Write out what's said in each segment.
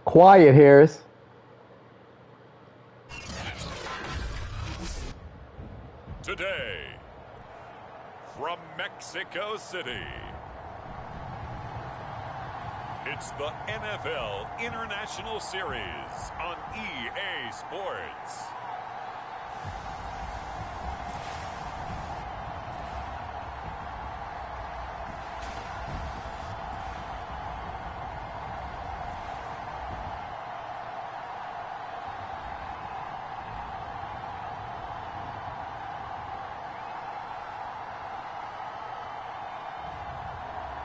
Quiet, Harris. Today, from Mexico City, it's the NFL International Series on EA Sports.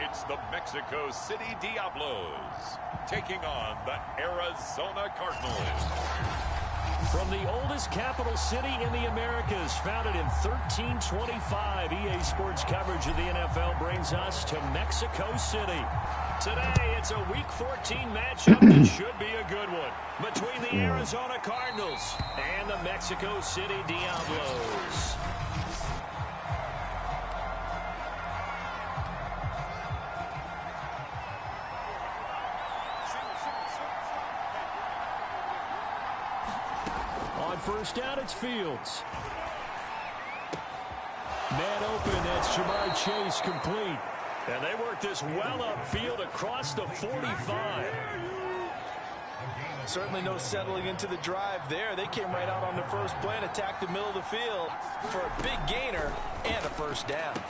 It's the Mexico City Diablos taking on the Arizona Cardinals. From the oldest capital city in the Americas, founded in 1325, EA Sports coverage of the NFL brings us to Mexico City. Today, it's a Week 14 matchup that should be a good one between the Arizona Cardinals and the Mexico City Diablos. First down, it's Fields. Man open, that's Jamar Chase complete. And they work this well upfield across the 45. Certainly no settling into the drive there. They came right out on the first play and attacked the middle of the field for a big gainer and a first down.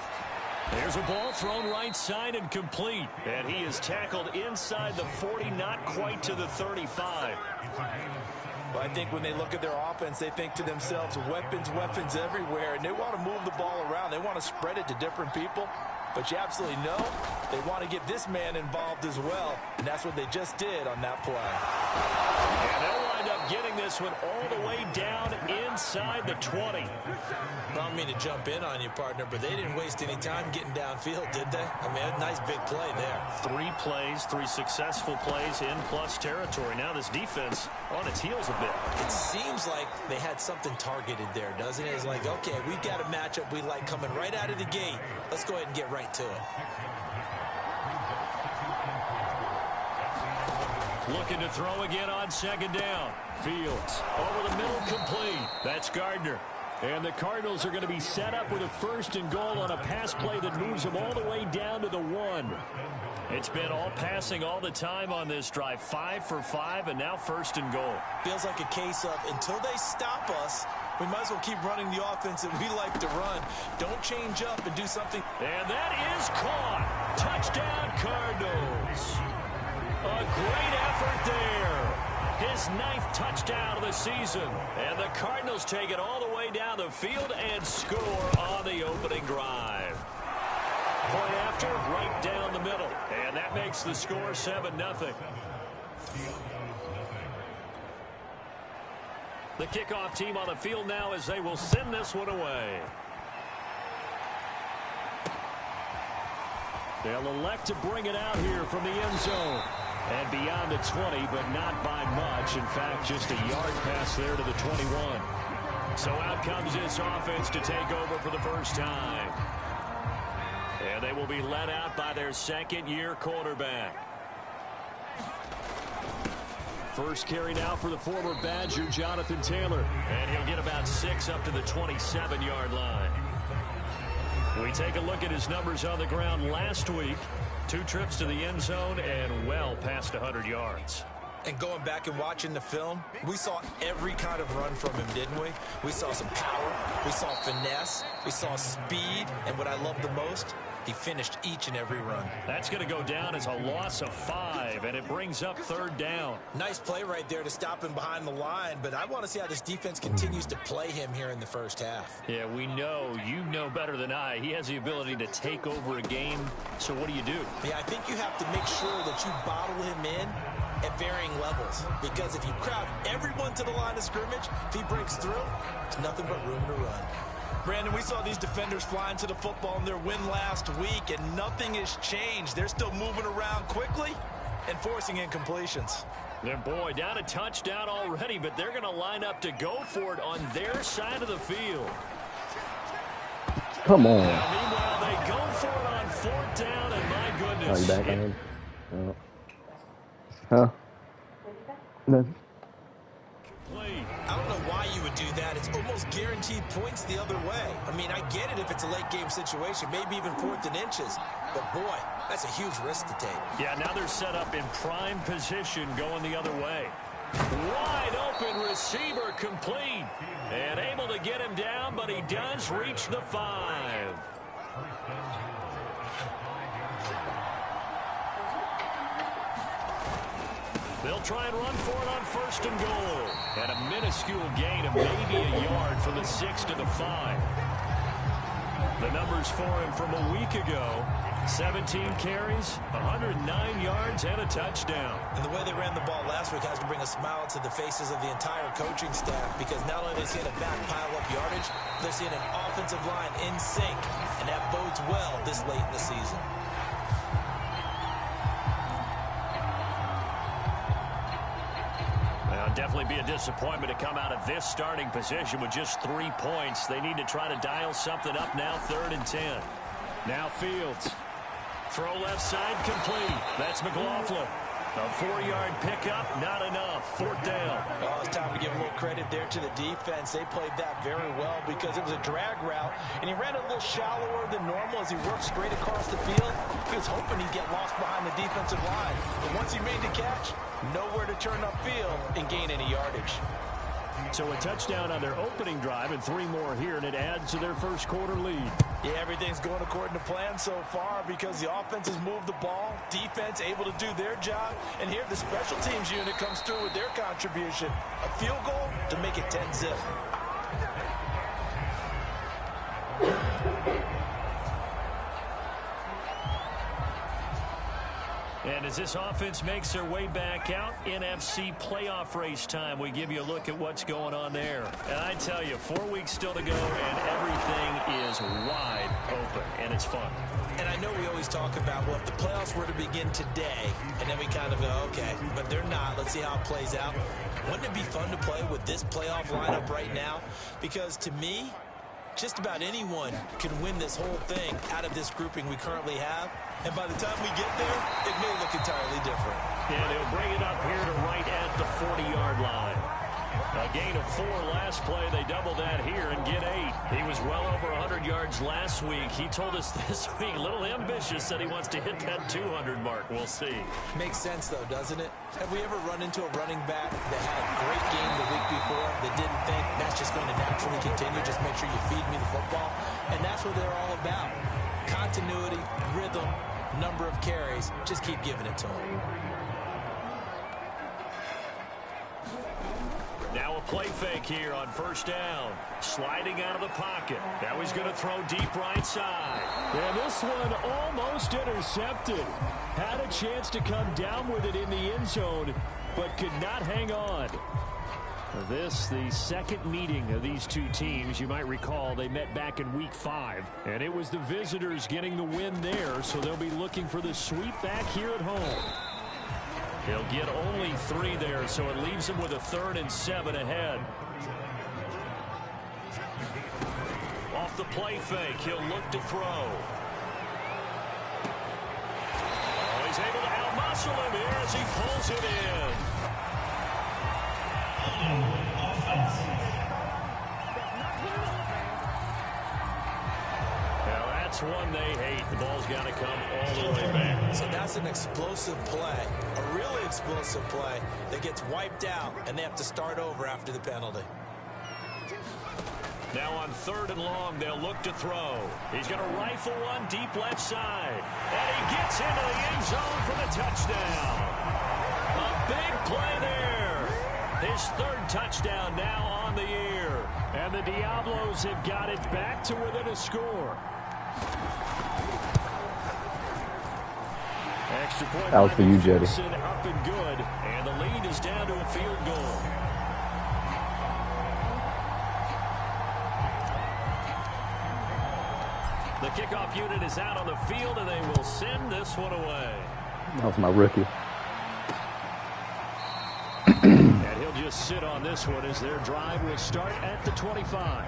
There's a ball thrown right side and complete. And he is tackled inside the 40, not quite to the 35. Well, I think when they look at their offense, they think to themselves, weapons, weapons everywhere, and they want to move the ball around. They want to spread it to different people, but you absolutely know they want to get this man involved as well, and that's what they just did on that play. And they'll wind up getting this one all the way down inside the 20. I don't mean to jump in on you, partner, but they didn't waste any time getting downfield, did they? I mean, a nice big play there. 3 plays, 3 successful plays in plus territory. Now this defense on its heels a bit. It seems like they had something targeted there, doesn't it? It's like, okay, we've got a matchup we like coming right out of the gate. Let's go ahead and get right to it. Looking to throw again on second down. Fields over the middle, complete. That's Gardner. And the Cardinals are going to be set up with a first and goal on a pass play that moves them all the way down to the 1. It's been all passing all the time on this drive. 5 for 5, and now first and goal. Feels like a case of until they stop us, we might as well keep running the offense that we like to run. Don't change up and do something. And that is caught. Touchdown, Cardinals. A great effort there. His 9th touchdown of the season. And the Cardinals take it all the way down the field and score on the opening drive. Play after, right down the middle. And that makes the score 7-0. The kickoff team on the field now as they will send this one away. They'll elect to bring it out here from the end zone. And beyond the 20, but not by much. In fact, just a yard pass there to the 21. So out comes this offense to take over for the first time. And they will be led out by their second-year quarterback. First carry now for the former Badger, Jonathan Taylor. And he'll get about 6 up to the 27-yard line. We take a look at his numbers on the ground last week. 2 trips to the end zone and well past 100 yards. And going back and watching the film, we saw every kind of run from him, didn't we? We saw some power, we saw finesse, we saw speed, and what I love the most, he finished each and every run. That's going to go down as a loss of 5, and it brings up 3rd down. Nice play right there to stop him behind the line, but I want to see how this defense continues to play him here in the first half. Yeah, we know, you know better than I, he has the ability to take over a game, so what do you do? Yeah, I think you have to make sure that you bottle him in at varying levels, because if you crowd everyone to the line of scrimmage, if he breaks through, there's nothing but room to run. Brandon, we saw these defenders flying to the football in their win last week, and nothing has changed. They're still moving around quickly and forcing incompletions. Their boy down a touchdown already, but they're going to line up to go for it on their side of the field. Come on. Now, meanwhile, they go for it on 4th down, and my goodness. Oh, you back on? Oh. Huh? Nothing. I don't know why you would do that. It's almost guaranteed points the other way. I mean, I get it if it's a late-game situation, maybe even 4th and inches. But, boy, that's a huge risk to take. Yeah, now they're set up in prime position going the other way. Wide open receiver complete. And able to get him down, but he does reach the 5. They'll try and run for it on 1st and goal. And a minuscule gain of maybe a yard from the 6 to the 5. The numbers for him from a week ago: 17 carries, 109 yards, and a touchdown. And the way they ran the ball last week has to bring a smile to the faces of the entire coaching staff, because not only are they seeing a back pile up yardage, they're seeing an offensive line in sync, and that bodes well this late in the season. Definitely be a disappointment to come out of this starting position with just 3 points. They need to try to dial something up now. 3rd and 10. Now Fields. Throw left side complete. That's McLaughlin. A 4-yard pickup, not enough. 4th down. Oh, it's time to give a little credit there to the defense. They played that very well because it was a drag route, and he ran a little shallower than normal as he worked straight across the field. He was hoping he'd get lost behind the defensive line. But once he made the catch, nowhere to turn upfield and gain any yardage. So a touchdown on their opening drive and 3 more here, and it adds to their first quarter lead. Yeah, everything's going according to plan so far because the offense has moved the ball, defense able to do their job, and here the special teams unit comes through with their contribution. A field goal to make it 10-zip. And as this offense makes their way back out, NFC playoff race time, we give you a look at what's going on there. And I tell you, 4 weeks still to go, and everything is wide open, and it's fun. And I know we always talk about, well, if the playoffs were to begin today, and then we kind of go, okay, but they're not. Let's see how it plays out. Wouldn't it be fun to play with this playoff lineup right now? Because to me, just about anyone can win this whole thing out of this grouping we currently have. And by the time we get there, it may look entirely different. And he'll bring it up here to right at the 40-yard line. A gain of 4 last play. They double that here and get 8. He was well over 100 yards last week. He told us this week, a little ambitious, said he wants to hit that 200 mark. We'll see. Makes sense, though, doesn't it? Have we ever run into a running back that had a great game the week before that didn't think that's just going to naturally continue? Just make sure you feed me the football. And that's what they're all about. Continuity, rhythm, number of carries. Just keep giving it to them. Now a play fake here on 1st down. Sliding out of the pocket. Now he's going to throw deep right side. And this one almost intercepted. Had a chance to come down with it in the end zone, but could not hang on. This, the second meeting of these two teams. You might recall they met back in week 5, and it was the visitors getting the win there, so they'll be looking for the sweep back here at home. He'll get only 3 there, so it leaves him with a 3rd and 7 ahead. Off the play fake, he'll look to throw. Oh, he's able to outmuscle him here as he pulls it in. Now that's one they hate. The ball's got to come all the way back. So that's an explosive play, a really explosive play that gets wiped out, and they have to start over after the penalty. Now on 3rd and long, they'll look to throw. He's going to rifle one deep left side. And he gets into the end zone for the touchdown. A big play there. His 3rd touchdown now on the year. And the Diablos have got it back to within a score. Extra point. That was for you, Jody. Up and good. And the lead is down to a field goal. The kickoff unit is out on the field, and they will send this one away. That was my rookie. And he'll just sit on this one as their drive will start at the 25.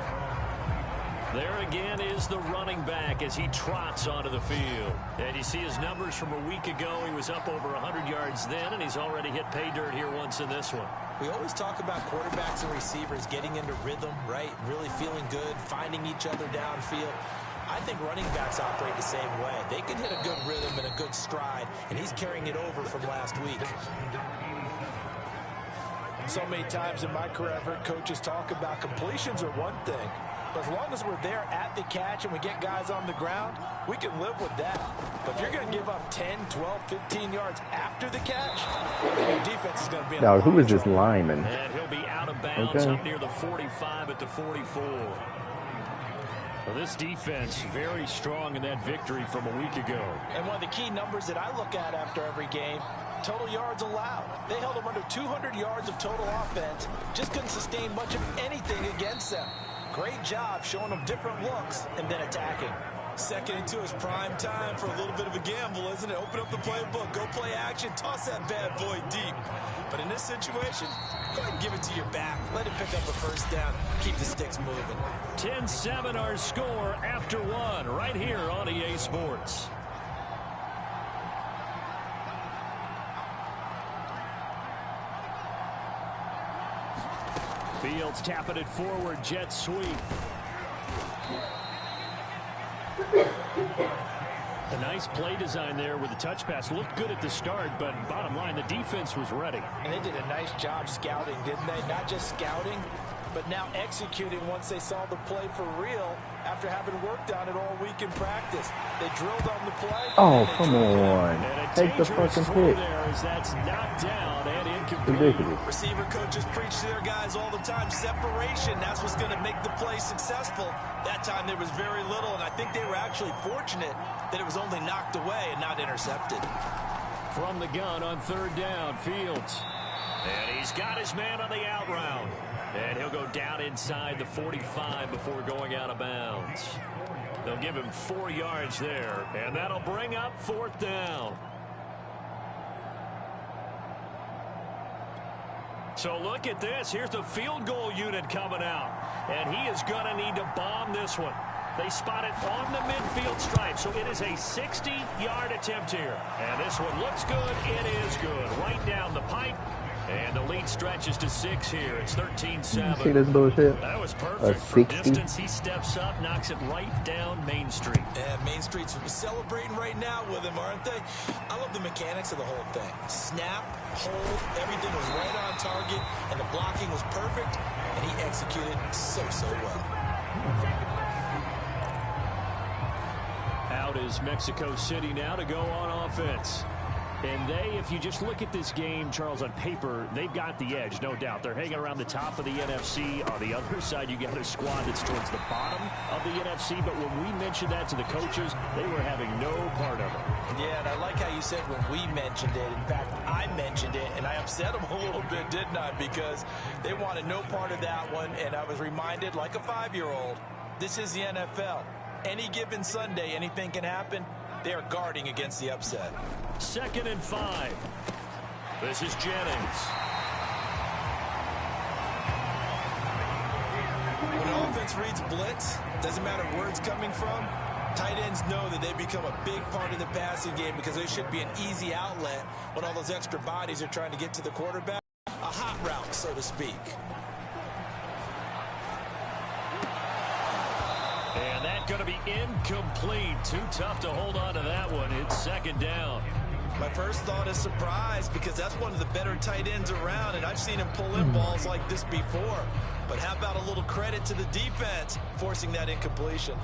There again is the running back as he trots onto the field. And you see his numbers from a week ago. He was up over 100 yards then, and he's already hit pay dirt here once in this one. We always talk about quarterbacks and receivers getting into rhythm, right? Really feeling good, finding each other downfield. I think running backs operate the same way. They can hit a good rhythm and a good stride, and he's carrying it over from last week. So many times in my career, I've heard coaches talk about completions are one thing. But as long as we're there at the catch and we get guys on the ground, we can live with that. But if you're going to give up 10, 12, 15 yards after the catch, then your defense is going to be in Now, a who lot is of this trouble. lineman? And he'll be out of bounds up near the 45 at the 44. Well, this defense very strong in that victory from a week ago. And one of the key numbers that I look at after every game, total yards allowed. They held them under 200 yards of total offense. Just couldn't sustain much of anything against them. Great job showing them different looks and then attacking. Second and 2 is prime time for a little bit of a gamble, isn't it? Open up the playbook, go play action, toss that bad boy deep. But in this situation, go ahead and give it to your back. Let him pick up a first down. Keep the sticks moving. 10-7 our score after one right here on EA Sports. Fields tapping it forward, jet sweep. A nice play design there with the touch pass. Looked good at the start, but bottom line, the defense was ready. And they did a nice job scouting, didn't they? Not just scouting, but now executing once they saw the play for real after having worked on it all week in practice. They drilled on the play. Oh, come on. Take the fucking hit. There as that's knocked down and incomplete. Ridiculous. Receiver coaches preach to their guys all the time. Separation, that's what's going to make the play successful. That time there was very little, and I think they were actually fortunate that it was only knocked away and not intercepted. From the gun on third down, Fields. And he's got his man on the out route. And he'll go down inside the 45 before going out of bounds. They'll give him 4 yards there, and that'll bring up fourth down. So look at this. Here's the field goal unit coming out. And he is going to need to bomb this one. They spot it on the midfield stripe, so it is a 60-yard attempt here. And this one looks good. It is good. Right down the pipe. And the lead stretches to 6 here. It's 13-7. See this bullshit? That was perfect. For 60? distance, he steps up, knocks it right down Main Street. And Main Street's celebrating right now with him, aren't they? I love the mechanics of the whole thing. Snap, hold, everything was right on target, and the blocking was perfect, and he executed so well. Out is Mexico City now to go on offense. And they, if you just look at this game, Charles, on paper, they've got the edge, no doubt. They're hanging around the top of the NFC. On the other side, you got a squad that's towards the bottom of the NFC. But when we mentioned that to the coaches, they were having no part of it. Yeah, and I like how you said when we mentioned it. In fact, I mentioned it, and I upset them a little bit, didn't I? Because they wanted no part of that one, and I was reminded, like a 5-year-old, this is the NFL. Any given Sunday, anything can happen. They are guarding against the upset. 2nd and 5. This is Jennings. When an offense reads blitz, doesn't matter where it's coming from, tight ends know that they become a big part of the passing game because they should be an easy outlet when all those extra bodies are trying to get to the quarterback. A hot route, so to speak. And that's going to be incomplete. Too tough to hold on to that one. It's 2nd down. My first thought is surprise because that's one of the better tight ends around, and I've seen him pull in balls like this before. But how about a little credit to the defense forcing that incompletion?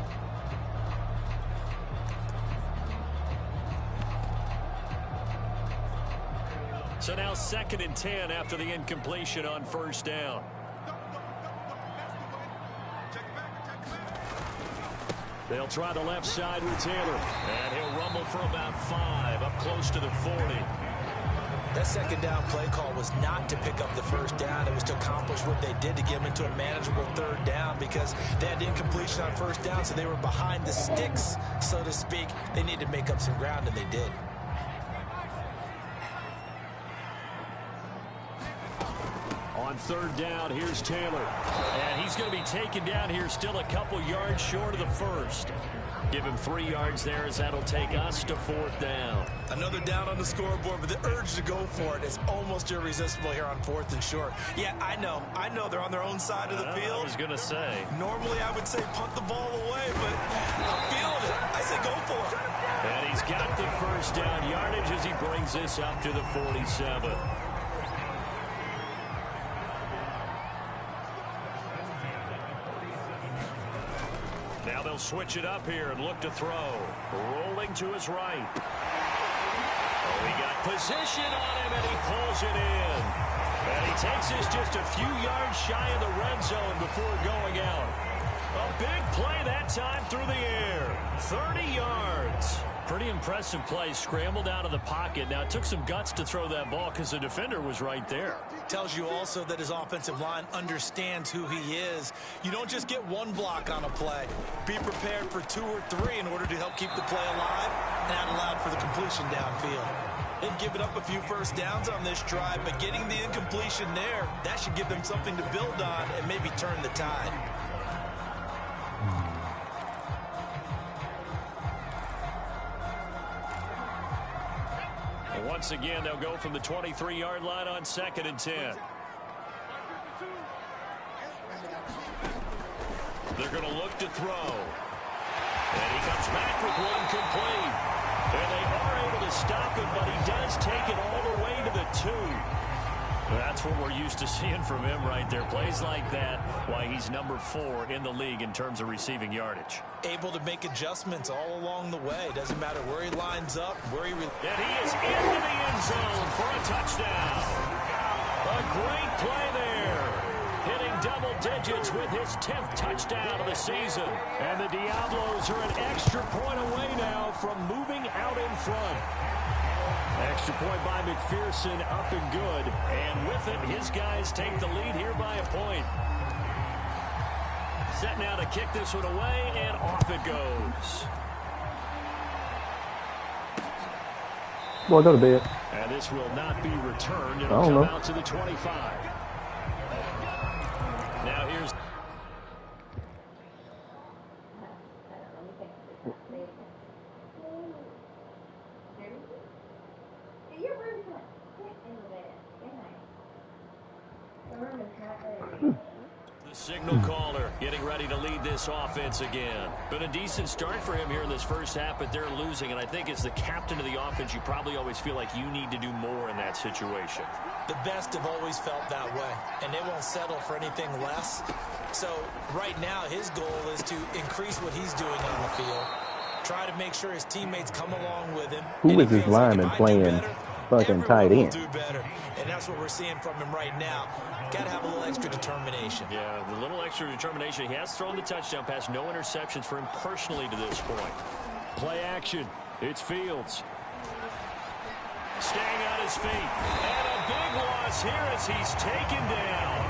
So now 2nd and 10 after the incompletion on first down. They'll try the left side with Taylor. And he'll rumble for about 5, up close to the 40. That 2nd down play call was not to pick up the first down. It was to accomplish what they did to get them into a manageable 3rd down because they had incompletion on first down, so they were behind the sticks, so to speak. They needed to make up some ground, and they did. On third down. Here's Taylor. And he's going to be taken down here still a couple yards short of the first. Give him 3 yards there as that'll take us to fourth down. Another down on the scoreboard, but the urge to go for it is almost irresistible here on fourth and short. Yeah, I know they're on their own side of the field. I was going to say. Normally I would say punt the ball away, but I'm feeling it. I say go for it. And he's got the first down yardage as he brings this up to the 47. Now they'll switch it up here and look to throw. Rolling to his right. Oh, he got position on him, and he pulls it in. And he takes this just a few yards shy of the red zone before going out. A big play that time through the air. 30 yards. Pretty impressive play. Scrambled out of the pocket. Now, it took some guts to throw that ball because the defender was right there. Tells you also that his offensive line understands who he is. You don't just get one block on a play. Be prepared for 2 or 3 in order to help keep the play alive, and that allowed for the completion downfield. They've given up a few first downs on this drive, but getting the incompletion there, that should give them something to build on and maybe turn the tide. Once again, they'll go from the 23-yard line on 2nd and 10. They're going to look to throw. And he comes back with one complete. And they are able to stop him, but he does take it all the way to the 2. That's what we're used to seeing from him right there. Plays like that, why he's number 4 in the league in terms of receiving yardage. Able to make adjustments all along the way. Doesn't matter where he lines up, where he... And he is into the end zone for a touchdown. A great play there. Hitting double digits with his 10th touchdown of the season. And the Diablos are an extra point away now from moving out in front. Extra point by McPherson, up and good. And with it, his guys take the lead here by a point. Set now to kick this one away, and off it goes. Boy, go to bed. And this will not be returned. It'll come out to the 25. Now here's... The signal caller getting ready to lead this offense again. Been a decent start for him here in this first half, but they're losing. And I think as the captain of the offense, you probably always feel like you need to do more in that situation. The best have always felt that way, and they won't settle for anything less. So right now, his goal is to increase what he's doing on the field. Try to make sure his teammates come along with him. Who is his lineman playing fucking tight end? Do better, and that's what we're seeing from him right now. Got to have a little extra determination. Yeah, the little extra determination. He has thrown the touchdown pass. No interceptions for him personally to this point. Play action. It's Fields. Staying on his feet. And a big loss here as he's taken down.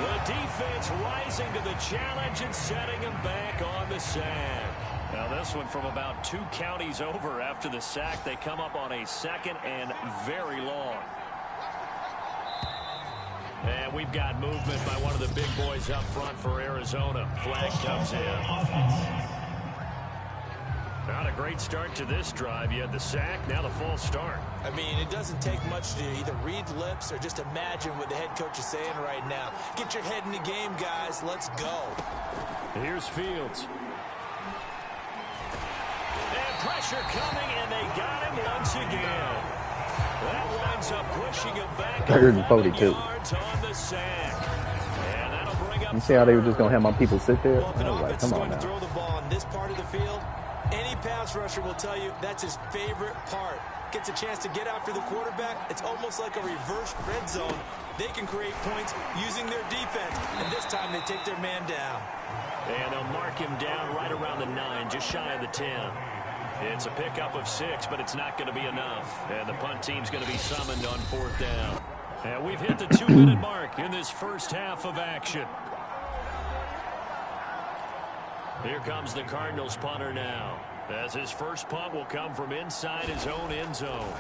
The defense rising to the challenge and setting him back on the sack. Now this one from about 2 counties over after the sack. They come up on a 2nd and very long. And we've got movement by one of the big boys up front for Arizona. Flag comes in. Not a great start to this drive. You had the sack, now the false start. I mean, it doesn't take much to either read lips or just imagine what the head coach is saying right now. Get your head in the game, guys. Let's go. Here's Fields. And pressure coming, and they got him once again. That winds up pushing him back 142. yards on the sack. And that'll bring up... You see how they were just going to have my people sit there? Well, if an I was like, offense is come going on to now. throw the ball on this part of the field, any pass rusher will tell you that's his favorite part. Gets a chance to get after the quarterback. It's almost like a reverse red zone. They can create points using their defense, and this time they take their man down. And they'll mark him down right around the 9, just shy of the 10. It's a pickup of 6, but it's not going to be enough. And the punt team's going to be summoned on 4th down. And we've hit the 2-minute mark in this first half of action. Here comes the Cardinals punter now, as his first punt will come from inside his own end zone.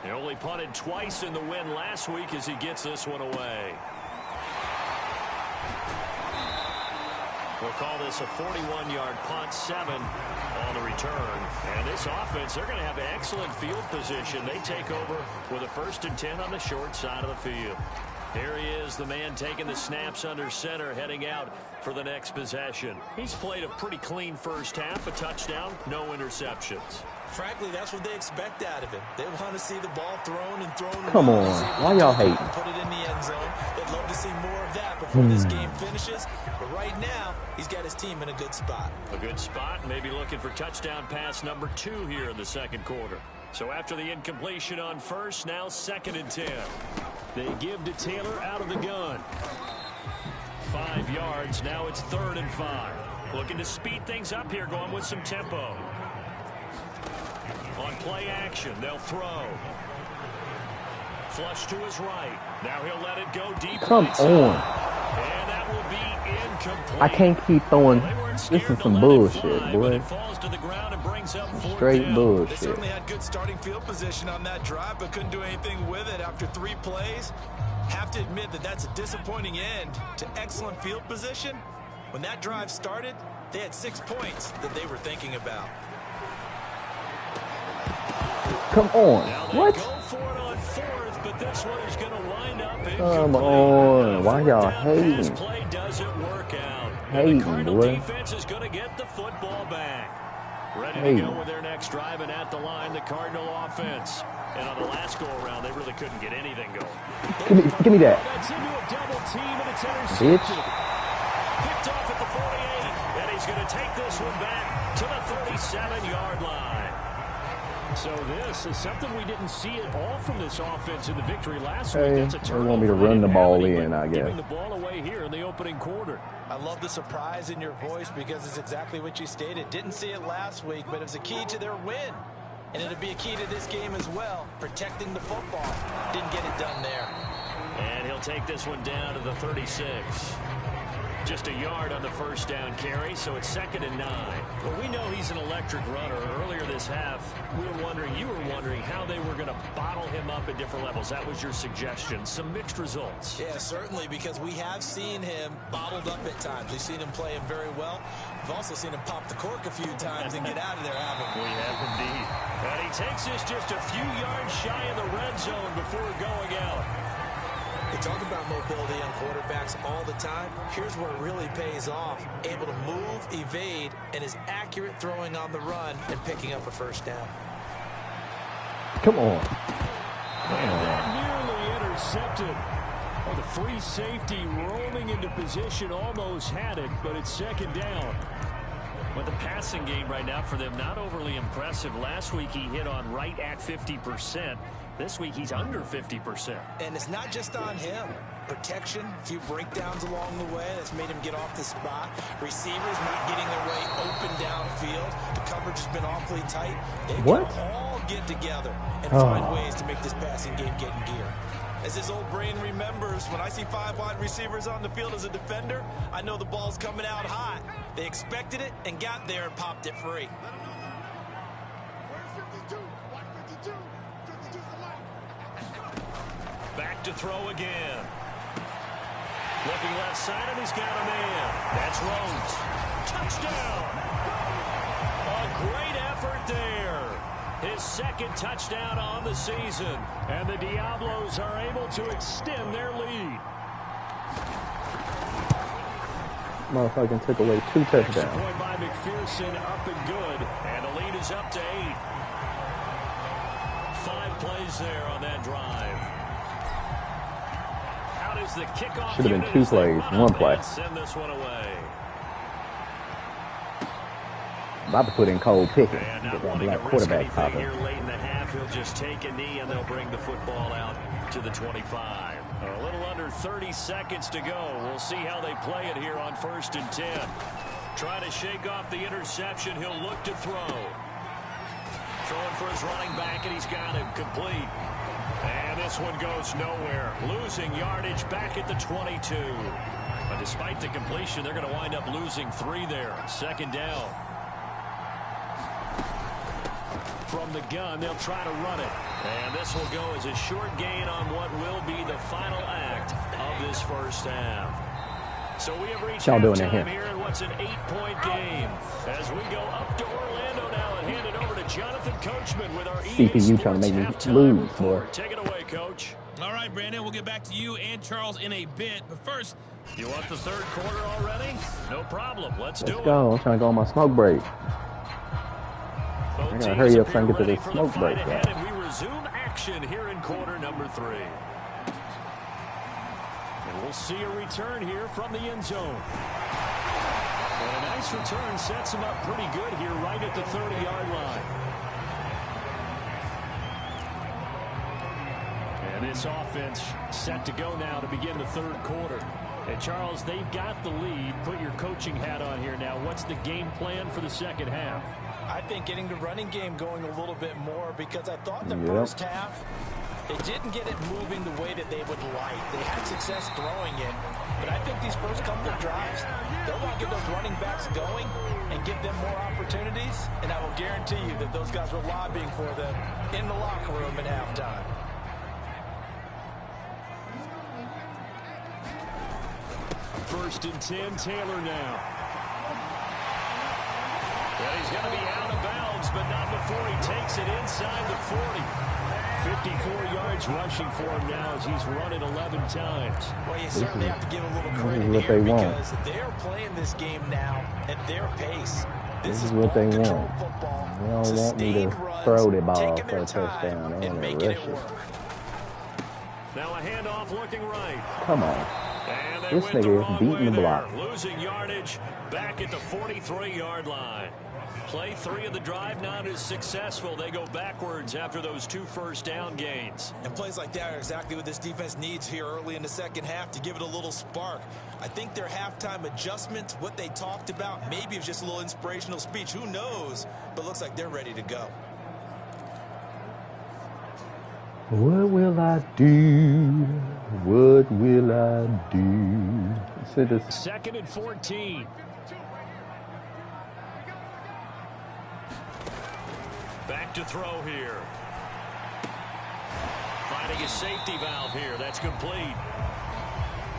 He only punted twice in the win last week as he gets this one away. We'll call this a 41-yard punt, 7 on the return. And this offense, they're going to have excellent field position. They take over with a 1st and 10 on the short side of the field. Here he is, the man taking the snaps under center, heading out for the next possession. He's played a pretty clean first half, a touchdown, no interceptions. Frankly, that's what they expect out of him. They want to see the ball thrown and thrown. Come on. Why y'all hating? Put it in the end zone. They'd love to see more of that before this game finishes. But right now, he's got his team in a good spot. A good spot, maybe looking for touchdown pass number 2 here in the second quarter. So after the incompletion on first, now 2nd and 10. They give to Taylor out of the gun. 5 yards, now it's 3rd and 5. Looking to speed things up here, going with some tempo. On play action, they'll throw. Flush to his right. Now he'll let it go deep. Come right on. And that will be incomplete. I can't keep throwing. This is some bullshit, boy. It falls to the ground and brings up 4th Straight down. They bullshit. certainly had good starting field position on that drive, but couldn't do anything with it after 3 plays. Have to admit that that's a disappointing end to excellent field position. When that drive started, they had 6 points that they were thinking about. Come on. Now they What? go for it on 4th, but this one is going to wind up incomplete. Come on. Why y'all Pass hating? play doesn't work out. Hating, And the Cardinal boy. defense is going to get the football back. Ready Hating. to go with their next drive, and at the line, the Cardinal offense. And on the last go-around, they really couldn't get anything going. Give me that. That's into a double team, and it's intercepted. Bitch. Picked off at the 48, and he's going to take this one back to the 37-yard line. So this is something we didn't see at all from this offense in the victory last week. Hey, That's a they turnover. want me to They run the didn't ball have any, in, but I giving guess. the ball away here in the opening quarter. I love the surprise in your voice because it's exactly what you stated. Didn't see it last week, but it was a key to their win. And it'll be a key to this game as well, protecting the football. Didn't get it done there. And he'll take this one down to the 36. Just a yard on the first down carry, so it's 2nd and 9. Well, we know he's an electric runner. Earlier this half, you were wondering how they were going to bottle him up at different levels. That was your suggestion. Some mixed results. Yeah, certainly, because we have seen him bottled up at times. We've seen him play him very well. We've also seen him pop the cork a few times and get out of there, haven't we? We have indeed. And he takes this just a few yards shy of the red zone before going out. We talk about mobility on quarterbacks all the time. Here's where it really pays off. Able to move, evade, and is accurate throwing on the run and picking up a first down. Come on. And that nearly intercepted. Oh, the free safety rolling into position almost had it, but it's 2nd down. But the passing game right now for them, not overly impressive. Last week he hit on right at 50%. This week he's under 50%. And it's not just on him. Protection, a few breakdowns along the way that's made him get off the spot. Receivers not getting their way open downfield. The coverage has been awfully tight. They What? can all get together and find ways to make this passing game get in gear. As his old brain remembers, when I see 5 wide receivers on the field as a defender, I know the ball's coming out hot. They expected it and got there and popped it free. Back to throw again. Looking left side, and he's got a man. That's Rhodes. Touchdown. A great effort there. His 2nd touchdown on the season. And the Diablos are able to extend their lead. Motherfucking took away 2 Extra touchdowns. point by McPherson, up and good. And the lead is up to 8. 5 plays there on that drive. How does the kickoff Should have been unit 2 as they plays, run 1 up play. and send this one away? About to put in Cole Pickens. And Get not that wanting black to risk quarterback anything popping. here late in the half, he'll just take a knee and they'll bring the football out to the 25. A little under 30 seconds to go. We'll see how they play it here on 1st and 10. Trying to shake off the interception. He'll look to throw. Throwing for his running back, and he's got him complete. And this one goes nowhere. Losing yardage back at the 22. But despite the completion, they're going to wind up losing 3 there. 2nd down. from the gun. They'll try to run it. And this will go as a short gain on what will be the final act of this first half. So we have reached halftime here in what's an 8-point game. As we go up to Orlando now and hand it over to Jonathan Coachman with our CPU trying to make me lose, boy. Take it away, Coach. All right, Brandon, we'll get back to you and Charles in a bit. But first, you want the third quarter already? No problem. Let's do it. Let's go. I'm trying to go on my smoke break. I gotta hurry up so I can get to this smoke break. And we resume action here in quarter number 3. And we'll see a return here from the end zone. And a nice return sets him up pretty good here right at the 30-yard line. And this offense set to go now to begin the third quarter. And Charles, they've got the lead. Put your coaching hat on here now. What's the game plan for the second half? I think getting the running game going a little bit more, because I thought the first half they didn't get it moving the way that they would like. They had success throwing it, but I think these first couple of drives, they'll want to get those running backs going and give them more opportunities, and I will guarantee you that those guys were lobbying for them in the locker room at halftime. First and 10, Taylor now. Well, he's going to be out of bounds, but not before he takes it inside the 40. 54 yards rushing for him now as he's run it 11 times. Well, you certainly have to give a little credit here because they're playing this game now at their pace. This is what they want. They don't want me to throw the ball for a touchdown. They want to rush it. Now a handoff looking right. Come on. This nigga is beating the block. Losing yardage back at the 43-yard line. Play 3 of the drive not as successful. They go backwards after those 2 first down gains. And plays like that are exactly what this defense needs here early in the second half to give it a little spark. I think their halftime adjustment, what they talked about, maybe it was just a little inspirational speech. Who knows? But looks like they're ready to go. What will I do? What will I do? Second and 14. Back to throw here. Finding a safety valve here. That's complete.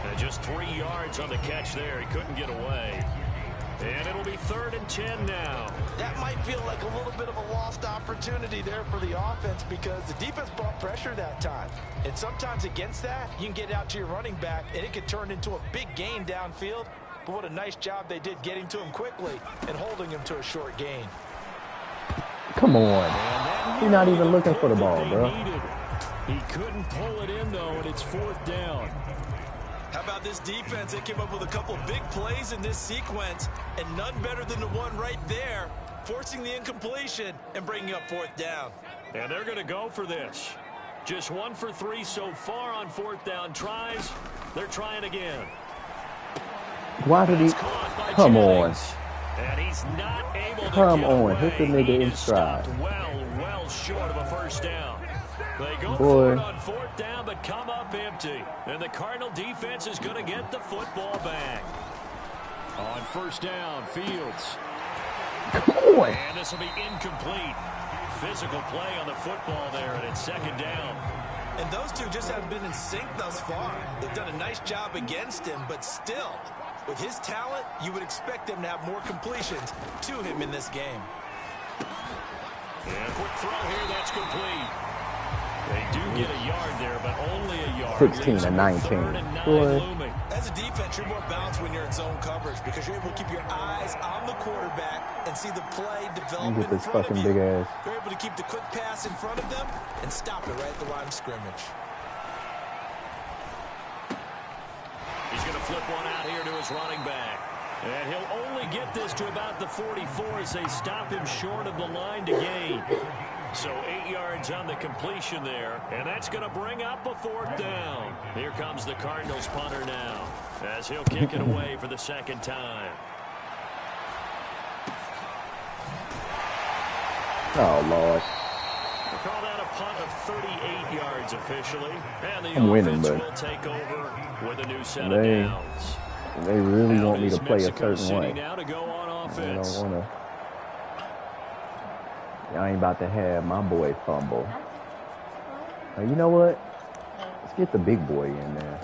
And just 3 yards on the catch there. He couldn't get away. And it'll be 3rd and 10 now. That might feel like a little bit of a lost opportunity there for the offense because the defense brought pressure that time. And sometimes against that, you can get out to your running back, and it could turn into a big gain downfield. But what a nice job they did getting to him quickly and holding him to a short gain. Come on. He's not even looking for the ball, bro. He couldn't pull it in, though, and it's 4th down. How about this defense? They came up with a couple big plays in this sequence, and none better than the one right there, forcing the incompletion and bringing up 4th down. And they're going to go for this. Just 1 for 3 so far on 4th down tries. They're trying again. Why did he? Come on. And he's not able to Come on. Hit the nigga in stride. Well short of a first down. They go Boy. for it on 4th down, but come up empty. And the Cardinal defense is going to get the football back. On 1st down, Fields. Come on. And this will be incomplete. Physical play on the football there, and it's 2nd down. And those two just haven't been in sync thus far. They've done a nice job against him, but still, with his talent, you would expect them to have more completions to him in this game. And a quick throw here, that's complete. They do get a yard there, but only a yard. 16 to 19. Boy. As a defense, you're more balanced when you're in zone coverage because you're able to keep your eyes on the quarterback and see the play develop in front of you. Big ass. You're able to keep the quick pass in front of them and stop it right at the line of scrimmage. He's going to flip one out here to his running back. And he'll only get this to about the 44 as they stop him short of the line to gain. So 8 yards on the completion there. And that's going to bring up a 4th down. Here comes the Cardinals punter now as he'll kick it away for the 2nd time. Oh, Lord. We'll call that a punt of 38 yards officially. And the offense will take over with a new set of downs. They really want me to play a certain way. Now to go on I offense. don't want to. Y'all ain't about to have my boy fumble. You know what? Let's get the big boy in there.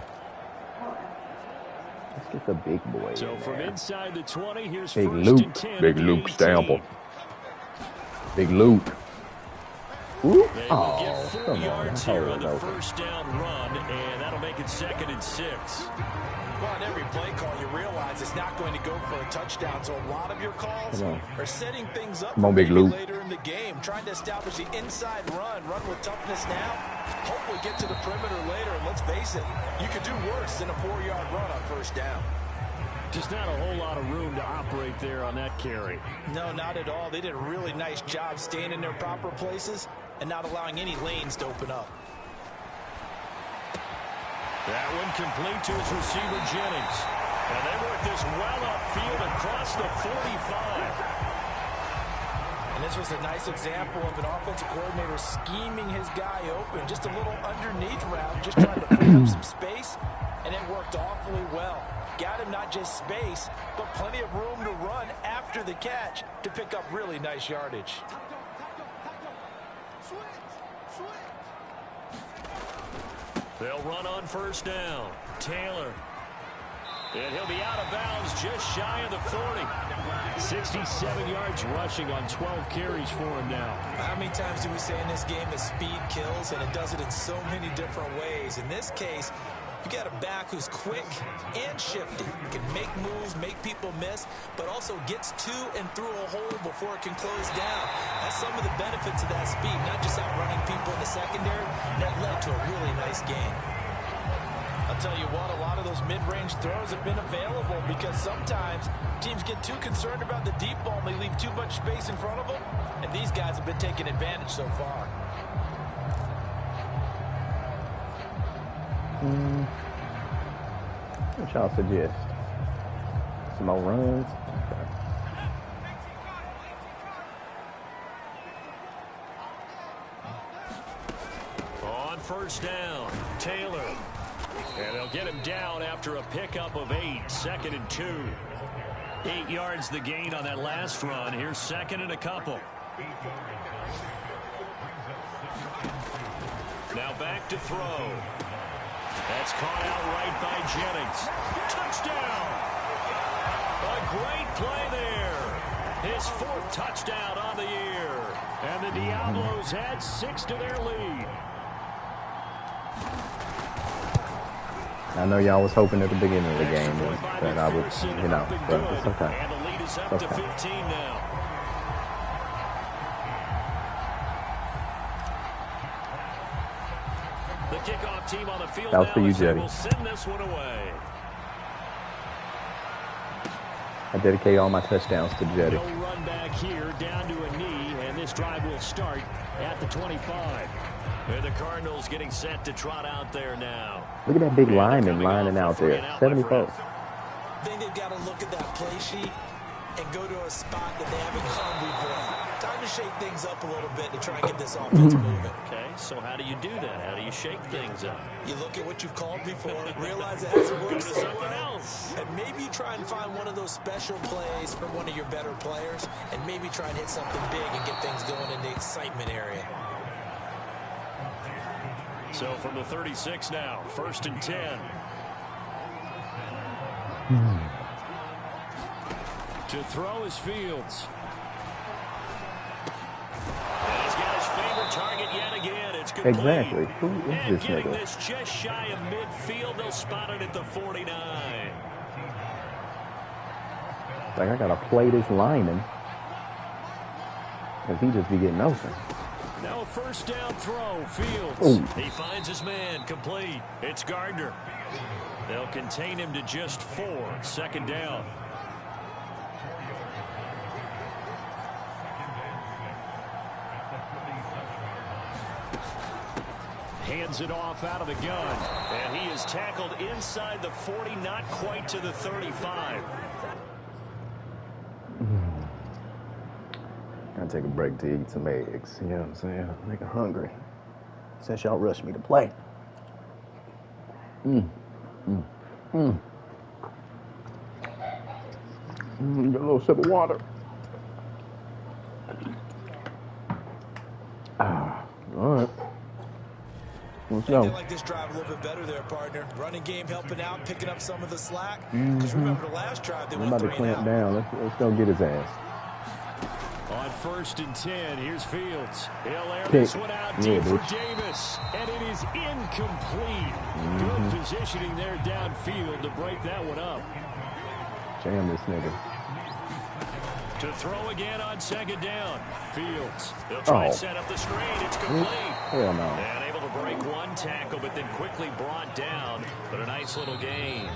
Let's get the big boy So in from there. inside the 20, here's Big first Luke. and 10. Big Luke Stample. Big Luke. Ooh. They will Oh, get 4 come on. yards That here hole on is the open. first down run, and that'll make it 2nd and 6. Well, on every play call, you realize it's not going to go for a touchdown. So a lot of your calls are setting things up Come on, for Big maybe Luke. later in the game, trying to establish the inside run with toughness now. Hopefully get to the perimeter later. And let's face it, you could do worse than a 4-yard run on first down. Just not a whole lot of room to operate there on that carry. No, not at all. They did a really nice job staying in their proper places and not allowing any lanes to open up. That one complete to his receiver, Jennings. And they work this well upfield across the 45. And this was a nice example of an offensive coordinator scheming his guy open. Just a little underneath route, just trying to free up some space, and it worked awfully well. Got him not just space, but plenty of room to run after the catch to pick up really nice yardage. They'll run on first down. Taylor. And he'll be out of bounds just shy of the 40. 67 yards rushing on 12 carries for him now. How many times do we say in this game that speed kills, and it does it in so many different ways? In this case, you got a back who's quick and shifty, can make moves, make people miss, but also gets to and through a hole before it can close down. That's some of the benefits of that speed, not just outrunning people in the secondary. That led to a really nice game. I'll tell you what, a lot of those mid-range throws have been available because sometimes teams get too concerned about the deep ball and they leave too much space in front of them, and these guys have been taking advantage so far. What y'all suggest? Some more runs? Okay. On first down, Taylor. And they'll get him down after a pickup of 8. 2nd and 2. 8 yards the gain on that last run. Here's 2nd and a couple. Now back to throw. That's caught out right by Jennings. Touchdown! A great play there. His 4th touchdown on the year. And the Diablos add 6 to their lead. I know y'all was hoping at the beginning of the game that I would, you know, but it's okay. And the lead is up to 15 now. The kickoff team on the field that was for you, now Jetty. will send this one away. I dedicate all my touchdowns to Jetty. No run back here, down to a knee, and this drive will start at the 25. And the Cardinals getting set to trot out there now. Look at that big lineman lining out there. 74. I think they've got to look at that play sheet and go to a spot that they haven't gone before. Time to shake things up a little bit to try and get this offense moving. Okay, so how do you do that? How do you shake things up? You look at what you've called before, realize it hasn't Go worked to so something well, else. and maybe you try and find one of those special plays from one of your better players, and maybe try and hit something big and get things going in the excitement area. So from the 36 now, 1st and 10. To throw is Fields. And he's got his favorite target yet again. It's complete. Exactly. Who is And this getting nigga? this just shy of midfield. They'll spot it at the 49. Like I gotta play this lineman. Cause he just be getting open. Now a first down throw. Fields. Ooh. He finds his man complete. It's Gardner. They'll contain him to just 4. 2nd down. Hands it off out of the gun. And he is tackled inside the 40, not quite to the 35. Gotta take a break to eat some eggs. You know what I'm saying? Make it hungry. Since y'all rushed me to play. Get a little sip of water. All right. Let's They go. like this drive a little bit better there, partner. Running game helping out, picking up some of the slack. Because remember the last drive, they I'm went about to 3 and clamp out. down. Let's go get his ass. On 1st and 10, here's Fields. He'll air Pick. this one out deep Yeah, for bitch. Davis. And it is incomplete. Good positioning there downfield to break that one up. Jam this nigga. To throw again on 2nd down. Fields. They'll try and set up the screen. It's complete. Hell no. And able to break one tackle, but then quickly brought down. But a nice little gain.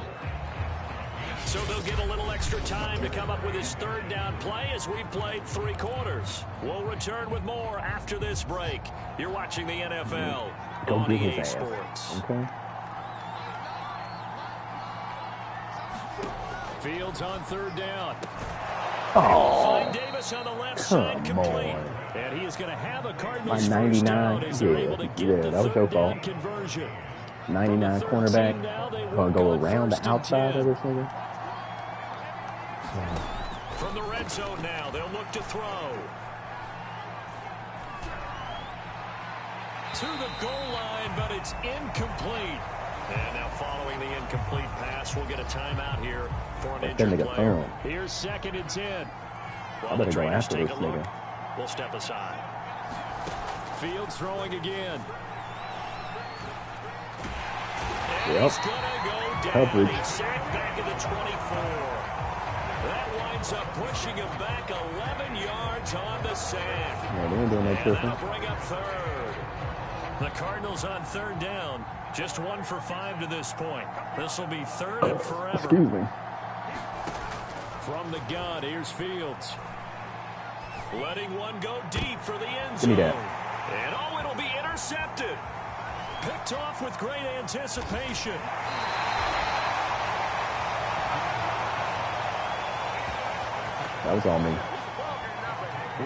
So they'll get a little extra time to come up with his 3rd down play as we've played 3 quarters. We'll return with more after this break. You're watching the NFL Go on get EA his ass. Sports. Okay. Fields on 3rd down. Oh, Find Davis on the left side come complete. on. And he is going to have a Cardinals My first 99, down as they're able to get yeah, the that was your 3rd down fault. conversion. 99 cornerback. Gonna go around the outside of this nigga. From the red zone now, they'll look to throw. To the goal line, but it's incomplete. And now following the incomplete pass, we'll get a timeout here for an That injured nigga player. thumb. Here's 2nd and 10. I While the better go trainers after take this a look, nigga. we'll step aside. Fields throwing again. And Yep. he's gonna go down. Coverage. He's sacked back at the 24. That winds up pushing him back 11 yards on the sack. Yeah, they ain't doing no And tripping. that'll bring up 3rd. The Cardinals on 3rd down. Just 1 for 5 to this point. This will be 3rd and forever. Excuse me. From the gun, here's Fields. Letting one go deep for the end Give me zone. that. And oh, it'll be intercepted. Picked off with great anticipation. That was on me.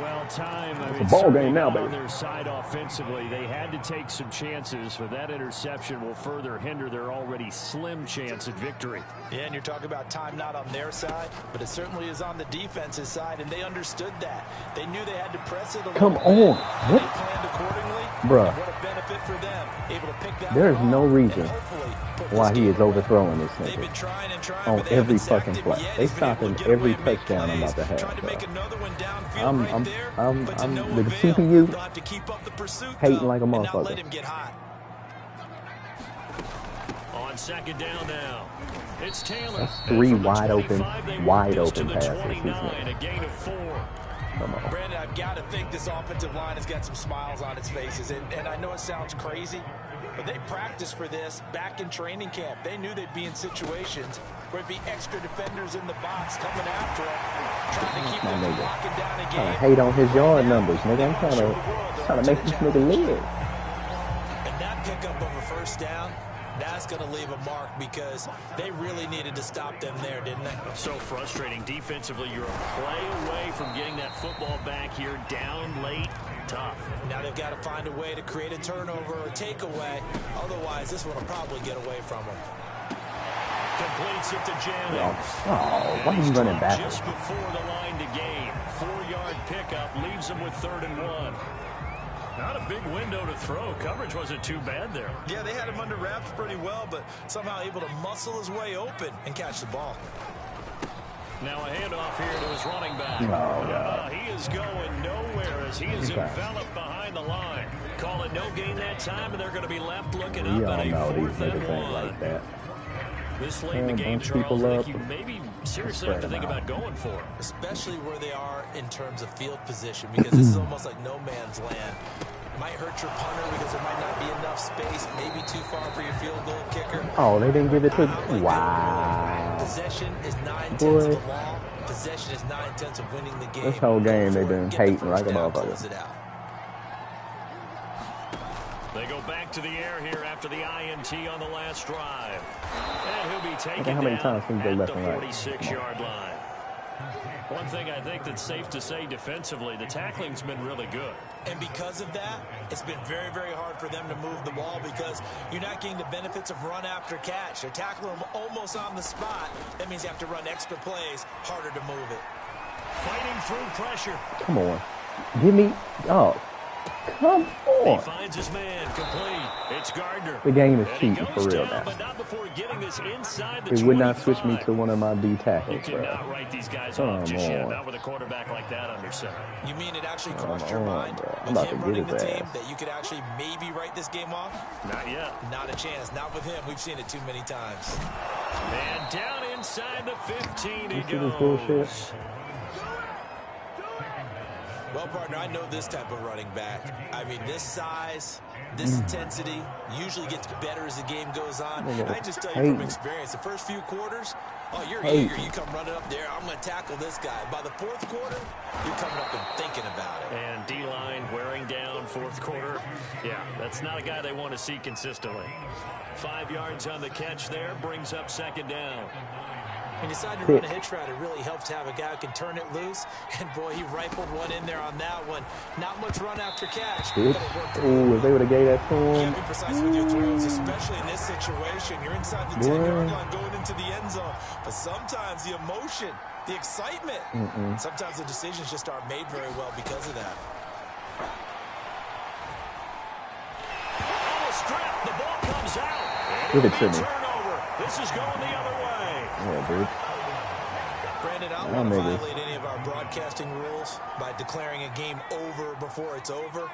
Well, time. I mean, It's a ball certainly game now, not on baby. their side offensively. They had to take some chances, but that interception will further hinder their already slim chance at victory. Yeah, and you're talking about time not on their side, but it certainly is on the defense's side, and they understood that. They knew they had to press it a little Come bit. on. They What? planned accordingly. Bruh. And what a benefit for them. Able to pick that There is one no off reason and hopefully put why this he game is away. overthrowing this They've been nigga trying and trying, on but they every haven't sacked fucking him play. yet. They He's been able stopping to get every away and make touchdown I'm plays. about to have, Tried to bro. make another one downfield I'm- right I'm- there, I'm- but to I'm- no the avail. CPU They'll have to keep up the pursuit, hating though, like a and not motherfucker. let him get hot. On 2nd down now. It's Taylor. That's And 3 from the wide 25, they open, work wide this to open the passes. He's 29, not. a gain of 4. Come on. Brandon, I've got to think this offensive line has got some smiles on its faces. And I know it sounds crazy, but they practiced for this back in training camp. They knew they'd be in situations where it'd be extra defenders in the box coming after them, trying to keep My them from nigga. locking down a Trying to game. hate on his yard numbers, nigga. I'm trying to make this nigga live. And that pickup of a 1st down, that's going to leave a mark because they really needed to stop them there, didn't they? So frustrating. Defensively, you're a play away from getting that football back here down late. Tough. Now they've got to find a way to create a turnover or a takeaway. Otherwise, this one will probably get away from them. Completes it to Jennings. Oh, why are you running back? Just before the line to gain. 4-yard pickup leaves them with 3rd and 1. Not a big window to throw. Coverage wasn't too bad there. Yeah, they had him under wraps pretty well, but somehow able to muscle his way open and catch the ball. Now a handoff here to his running back. Oh, God. He is going nowhere as he is Okay. enveloped behind the line. Call it no gain that time, and they're going to be left looking We up all at a know these 4th and niggas ain't 1. like that. This late in the Yeah, game, bunch of Charles, people I up. think you maybe seriously have to think about going for it. Especially where they are in terms of field position, because this is almost like no man's land. Might hurt your punter because there might not be enough space, maybe too far for your field goal kicker. Oh, they didn't give it to. I'm like Wow. Possession is 9/10 Boy. of the law. Possession is 9/10 of winning the game. This whole game Go they've for it, been get the hating first like a down, motherfucker. close it out. They go back to the air here after the INT on the last drive. And he'll be taken how many down times can you go at left the and right? 46-yard line. One thing I think that's safe to say defensively, the tackling's been really good. And because of that, it's been very, very hard for them to move the ball because you're not getting the benefits of run after catch. They're tackling them almost on the spot. That means you have to run extra plays, harder to move it. Fighting through pressure. Come on. Give me. Oh. Come He on. finds his man complete. It's Gardner. The game is And he cheating goes for real down, now. but not before getting this inside the He would not switch me 25. to one of my D You tackles, bro. cannot write these guys Come off just yet. on. Not with a quarterback like that under center. You mean it actually Come crossed your on, mind bro. I'm with about him to running get the his team ass. that you could actually maybe write this game off? Not yet. Not a chance. Not with him. We've seen it too many times. And down inside the 15 he You see this goes. bullshit? Well, partner, I know this type of running back. I mean, this size, this intensity usually gets better as the game goes on. And I just tell you from experience, the first few quarters, oh, you're eager. You come running up there, I'm going to tackle this guy. By the fourth quarter, you're coming up and thinking about it. And D-line wearing down fourth quarter. Yeah, that's not a guy they want to see consistently. 5 yards on the catch there, brings up second down. And decided to run a hitch route. It really helps to have a guy who can turn it loose. And, boy, he rifled one in there on that one. Not much run after catch. Ooh, if they would have gave that to him. Can't be precise with your throws, especially in this situation. You're inside the 10-yard line going into the end zone. But sometimes the emotion, the excitement, sometimes the decisions just aren't made very well because of that. Almost stripped. The ball comes out. Give it to me. Turnover. This is going the other way. Yeah, dude. Brandon, I don't want to violate any of our broadcasting rules by declaring a game over before it's over.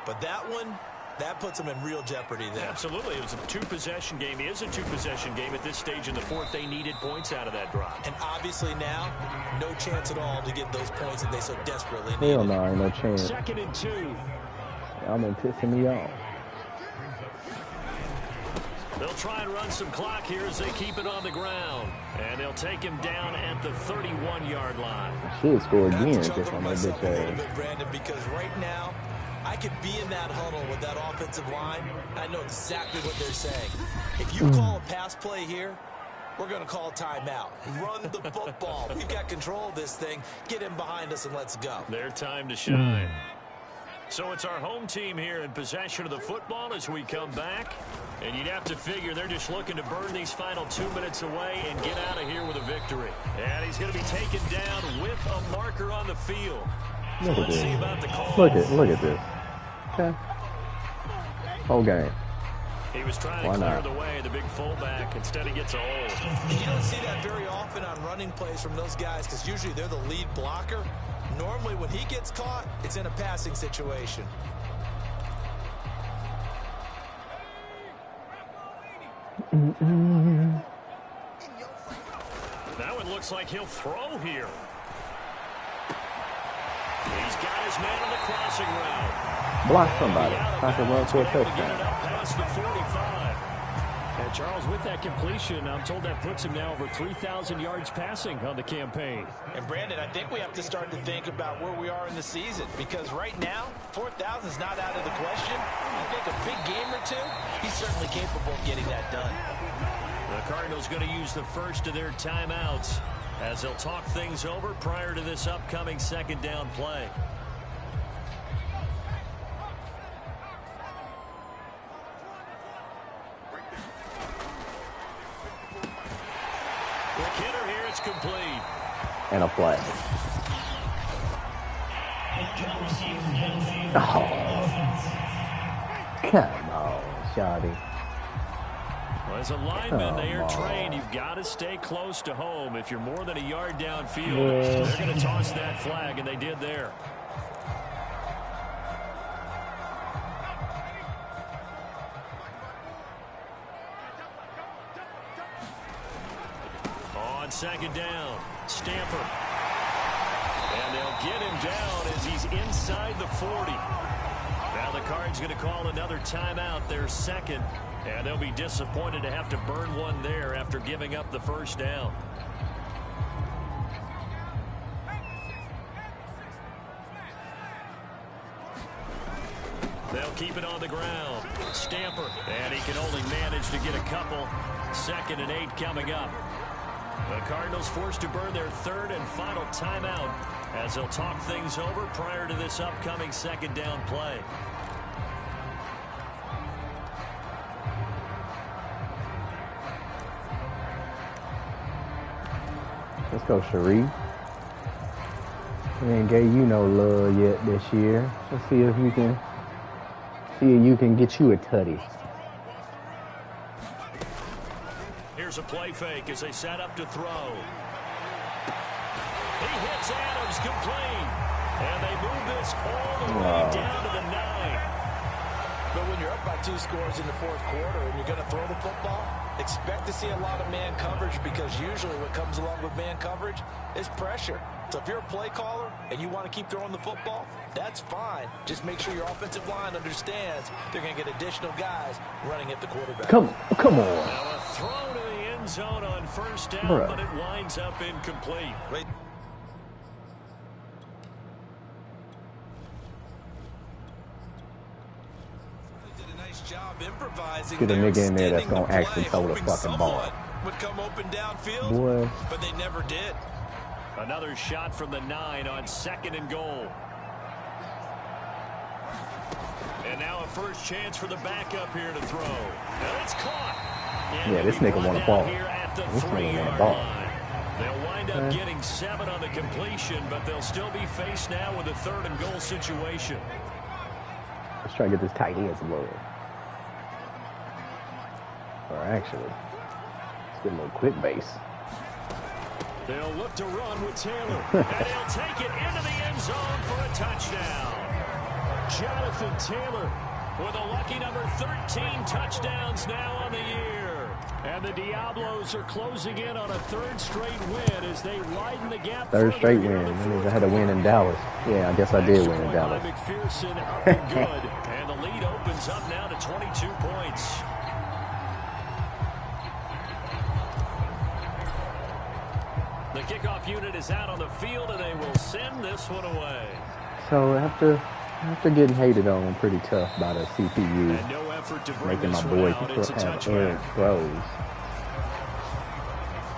But that one, that puts them in real jeopardy there. Absolutely. It was a two-possession game. It is a two-possession game at this stage in the fourth. They needed points out of that drive. And obviously now, no chance at all to get those points that they so desperately need. Hell no, ain't no chance. 2nd and 2. Y'all been pissing me off. They'll try and run some clock here as they keep it on the ground. And they'll take him down at the 31-yard line. Should score again That's just on that myself bitch a little ass. bit, Brandon, because right now, I could be in that huddle with that offensive line. I know exactly what they're saying. If you call a pass play here, we're going to call timeout. Run the football. We've got control of this thing. Get him behind us and let's go. Their time to shine. So it's our home team here in possession of the football as we come back. And you'd have to figure they're just looking to burn these final 2 minutes away and get out of here with a victory. And he's going to be taken down with a marker on the field. So Look at let's this. see about the call. Look at this. Okay. Whole game. He was trying to clear the way, the big fullback. Instead, he gets a hold. And you don't see that very often on running plays from those guys because usually they're the lead blocker. Normally, when he gets caught, it's in a passing situation. Now it looks like he'll throw here. He's got his man on the crossing route. Block somebody. I can run for a Get it touchdown. up past the 45. And Charles, with that completion, I'm told that puts him now over 3,000 yards passing on the campaign. And Brandon, I think we have to start to think about where we are in the season because right now, 4,000 is not out of the question. I think a big game or two, he's certainly capable of getting that done. The Cardinals going to use the first of their timeouts as they'll talk things over prior to this upcoming second down play. Quick hitter here, it's complete. And a flag. Oh. Come on, Shotty. Well, as a lineman, they are trained. You've got to stay close to home. If you're more than a yard downfield, they're going to toss that flag, and they did there. On second down, Stamper. And they'll get him down as he's inside the 40. Now the Cards going to call another timeout, their second. And they'll be disappointed to have to burn one there after giving up the first down. They'll keep it on the ground. Stamper. And he can only manage to get a couple. 2nd and 8 coming up. The Cardinals forced to burn their third and final timeout as they'll talk things over prior to this upcoming second down play. Let's go, Sharif. We ain't gave you no love yet this year. Let's see if you can See, you can get you a tutty. Here's a play fake as they set up to throw. He hits Adams complete. And they move this all the way down to the 9. But when you're up by 2 scores in the fourth quarter and you're going to throw the football, expect to see a lot of man coverage, because usually what comes along with man coverage is pressure. So if you're a play caller and you want to keep throwing the football, that's fine. Just make sure your offensive line understands they're going to get additional guys running at the quarterback. Come on. Now a throw to the end zone on first down, but it winds up incomplete. Right. Job improvising. Get a nigga in there that's gonna actually throw the fucking ball. Would come open downfield, boy. But they never did. Another shot from the 9 on 2nd and goal. And now a first chance for the backup here to throw. And it's caught. And yeah, this nigga want to ball. This nigga want to ball. They'll wind up getting 7 on the completion, but they'll still be faced now with a 3rd and goal situation. Let's try to get this tight end some love. Or actually, let's get a little quick base. They'll look to run with Taylor. And he'll take it into the end zone for a touchdown. Jonathan Taylor with a lucky number 13 touchdowns now on the year. And the Diablos are closing in on a 3rd straight win as they widen the gap. 3rd straight win. That means I had to win in Dallas. Yeah, I guess I did win in Dallas. McPherson up and good. And the lead opens up now to 22 points. The kickoff unit is out on the field, and they will send this one away. So after getting hated on pretty tough by the CPU, and no effort to bring making my this boy one out, it's a have errant touchback. throws.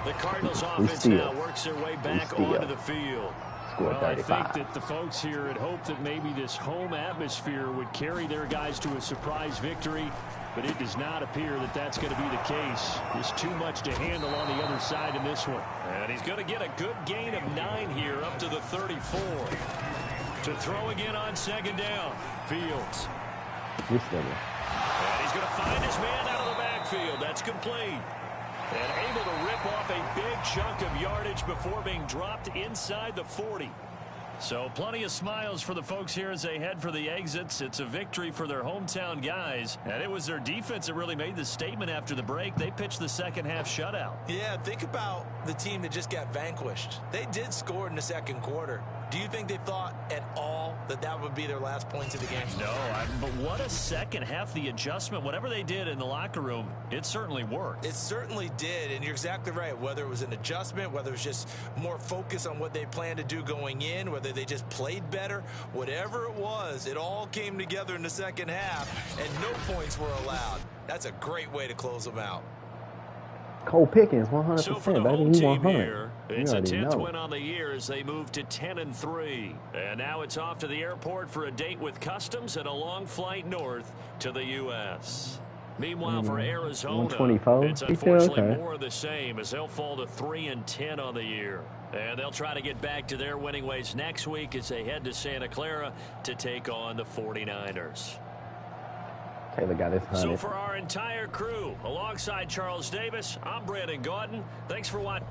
The Cardinals offense now works their way back onto the field. Well, I think that the folks here had hoped that maybe this home atmosphere would carry their guys to a surprise victory, but it does not appear that that's going to be the case. There's too much to handle on the other side in this one. And he's going to get a good gain of 9 here up to the 34. To throw again on 2nd down. Fields. This nigga. And he's going to find his man out of the backfield. That's complete. And able to rip off a big chunk of yardage before being dropped inside the 40. So plenty of smiles for the folks here as they head for the exits. It's a victory for their hometown guys. And it was their defense that really made the statement after the break. They pitched the second half shutout. Yeah, think about the team that just got vanquished. They did score in the 2nd quarter. Do you think they thought at all that that would be their last points of the game? No, but what a second half. The adjustment, whatever they did in the locker room, it certainly worked. It certainly did, and you're exactly right. Whether it was an adjustment, whether it was just more focus on what they planned to do going in, whether they just played better, whatever it was, it all came together in the second half, and no points were allowed. That's a great way to close them out. Cole Pickens, 100%, so for the baby. home He team 100. here, it's a 10th know. win on the year as they move to 10-3. And now it's off to the airport for a date with Customs and a long flight north to the U.S. Meanwhile, for Arizona, 124? it's unfortunately more of the same as they'll fall to 3-10 on the year. And they'll try to get back to their winning ways next week as they head to Santa Clara to take on the 49ers. Taylor got his 100. So for our entire crew, alongside Charles Davis, I'm Brandon Gaudin. Thanks for watching.